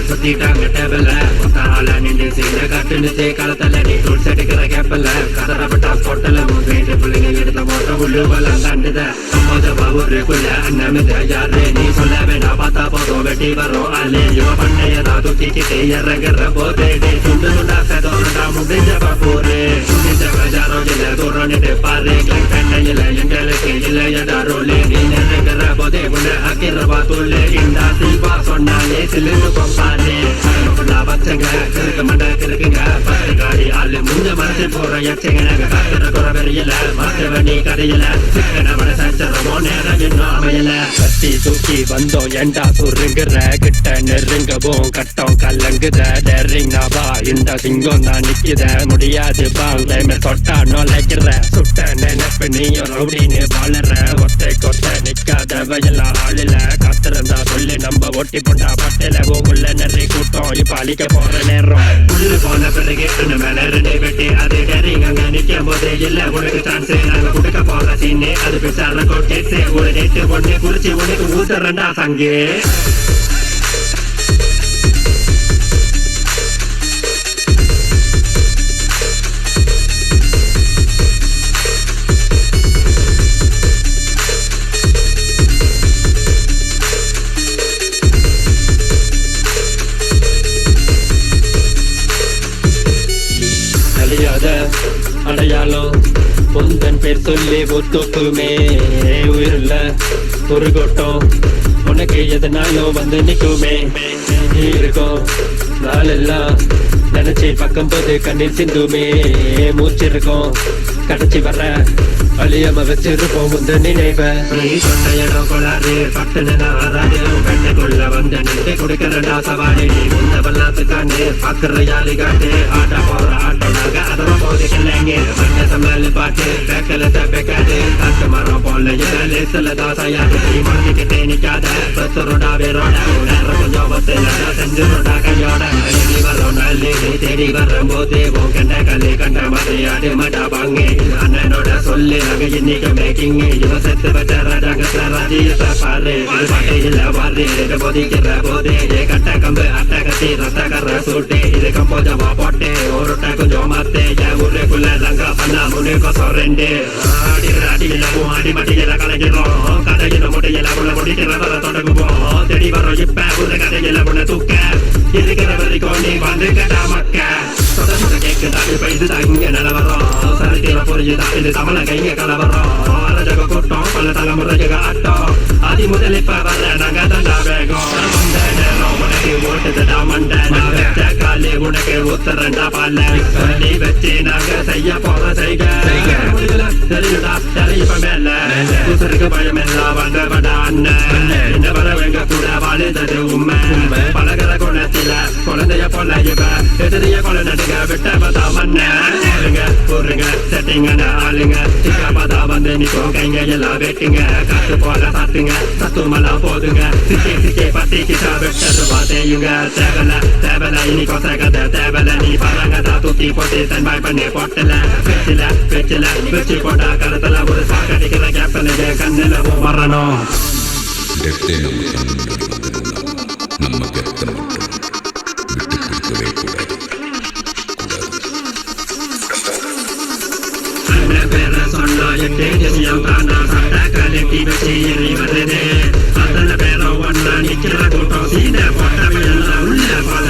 சுத்திட்டாங்க டேபிள ஒத்தால நின்று சீன கட்டுனுச்சு களத்தல நீ டூல்ஸ் எடுக்கிற கேப்பல கதறப்பட்டா பொட்டல மூன்று பிள்ளைங்க எடுத்த மோட்ட உள்ளு பலம் தாண்டுத அம்மாத ஊருக்குள்ள அண்ணமித யாரு நீ சொல்ல வேண்டாம் பார்த்தா போதும் வெட்டி வரும் அலே இவ பண்ணையதா தூக்கிக்கிட்டே இறங்குற போதே சுண்டு சுண்டா செதோண்டா முடிஞ்ச போரு முடிஞ்ச பஜாரோ இல்ல தூரணிட்டு பாரு பெண்ணையில எங்களுக்கு இல்லையடா ரோலு நீ நெருங்குற போதே உன்னை அக்கிரவா துள்ளு இந்தா சில்வா சொன்னாலே சிலுன்னு கொம்பாரு பச்சங்க கிறுக்க மண்ட கிறுக்குங்க பத்து காடி ஆளு முஞ்ச மரத்து போற எச்சங்க காட்டுற குறை வெறியல மாத்த வண்டி கடையில சிக்கனவட சச்சரமோ நேரம் இன்னும் அமையல கத்தி தூக்கி வந்தோம் ஏண்டா சுருங்குற கிட்ட நெருங்கவும் கட்டம் கல்லங்குத டெரிங்னாவா இந்த சிங்கம் தான் நிக்குத முடியாது பாங்க தொட்டா நோலைக்கிற சுட்ட நினைப்பு நீயும் ரவுடின்னு வாழற ஒத்தை கொத்த நிக்காத வயலாம் ஆளுல கத்திருந்தா சொல்லி நம்ம ஒட்டி போட்டா பட்டில உள்ள நிறைய கூட்டம் இப்ப அழிக்க போற நேரம் உள்ள போன பிறகு மேல ரெண்டே வெட்டி அது டெரிங் அங்க நிக்கும் போதே இல்ல உனக்கு சான்ஸ் நாங்க கொடுக்க போற சீனே அது பிசார கோட்டேசே ஒரு டேட்டு ஒண்ணு குறிச்சு உனக்கு ஊத்துறண்டா சங்கே அடையாளம் பொந்தன் பேர் சொல்லி ஒத்துக்குமே உயிரில்ல ஒரு கொட்டம் உனக்கு எதனாலும் வந்து நிக்குமே இருக்கும் நாளெல்லாம் நினைச்சு பக்கம் போது கண்ணீர் சிந்துமே மூச்சிருக்கோம் கடைச்சி வர்ற அழியாம வச்சிருப்போம் முந்த நினைவ நீ சொன்ன இடம் கொள்ளாது பட்டுன்னு வராது கண்ணுக்குள்ள வந்து நின்று கொடுக்கறடா சவாரி நீ முந்த பல்லாத்துக்காண்டு பாக்குற யாரு காட்டு ஆட்ட போற ஆட்டம் நாங்க அதெல்லாம் போது கிள்ளைங்க மண்ண சமையல் பாட்டு பேக்கல தப்பேக்காது காட்டு மரம் போல லேசில தாசையாது நீ மாட்டிக்கிட்டே நிக்காத பத்துரோடா வேரோட நேரம் கொஞ்சம் பத்துல செஞ்சுரோடா கையோட நீ வரோம் நல்ல நீ தேடி வரும்போதே உன் கண்ட கல்லி கண்ட மாதிரியாடு மடா பாங்க அண்ணனோட சொல்லு நாங்க இன்னைக்கு மேக்கிங் இவ செத்து வச்சாங்க ராஜியத்தை பாரு பாட்டையில வாரு போதிக்கிற போதே கட்ட கம்பு அட்டை கட்டி ரத்த கர சூட்டு இது கம்போஜமா போட்டு ஒரு கொஞ்சம் மாத்தே என் ஊருக்குள்ள லங்கா பண்ணா முன்னுக்கு சொரண்டு அடியில அடி மட்டியில கலைக்கிறோம் கதையில முட்டையில உள்ள முடிக்கிற வர தொடங்குவோம் தெடி வரோம் இப்ப ஒரு கதையில உன்ன தூக்க இருக்கிற வரைக்கும் நீ வந்து கேட்டா மக்க கேக்குதா இப்ப இதுதான் இங்க நிலவரம் சரித்திர புரிஞ்சுதான் இது தமிழ கைங்க கலவரம் அரஜக கூட்டம் பல தலைமுறைக ஆட்டம் அதி முதல் இப்ப வர நாங்க தண்டா வேகம் அந்த நேரம் உனக்கு ஓட்டுதுடா மண்ட நான் வச்ச காலி உனக்கு உத்தரண்டா பால நீ வச்சு நாங்க செய்ய போற செய்க தெரியுடா தெரியப்ப மேல உசருக்கு பயம் எல்லாம் வந்தவடா அண்ணன் என்ன வர வெங்க கூட வாழுதது உண்மை பழகிற குணத்தில குழந்தைய போல இவ எதிரிய கொலை நடுங்க விட்டவதா மண்ணங்க பொருங்க செட்டிங்கன்னு ஆளுங்க சிக்காபதா வந்து நிற்கும் கைங்க எல்லாம் வெட்டுங்க காத்து போல சாத்துங்க சத்துமெல்லாம் போதுங்க சிக்கே பத்தி கிட்டா விட்டது பாத்தேயுங்க தேவல இனி கொசகத தேவல நீ பரங்கதா தூக்கி போட்டு தன்பாய் பண்ணி போட்டல வெச்சில வெச்சி போட்டா கருத்துல ஒரு சாக்கடிக்கிற கேப்பல கண்ணுல வரணும் நம்ம கருத்தை மட்டும் விட்டு கொடுக்கவே கூடாது. பேர சொன்னா எட்டு ஜெசியம் தானா சட்ட கலட்டி வச்சு எறி வருது அத்தனை பேரும் ஒன்னா நிக்கிற கூட்டம் சீன போட்டவையெல்லாம் உள்ள பல